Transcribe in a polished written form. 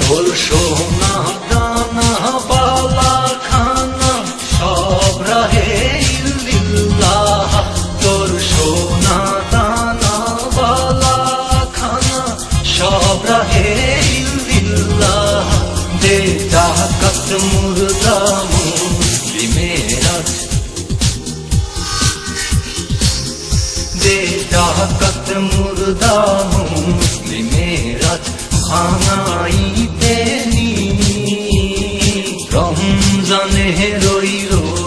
তোর সোনা দানা বালা খানা সব রাহে ইল্লাল্লাহ। তোর সোনা দানা বালা খানা সব রাহে ইল্লাল্লাহ। দে জাকাত মুর্দা মুসলিমের আছে, দে জাকাত মুর্দা মুসলিমের আছে ভাঙাইতে নি রমজানে রই রোজা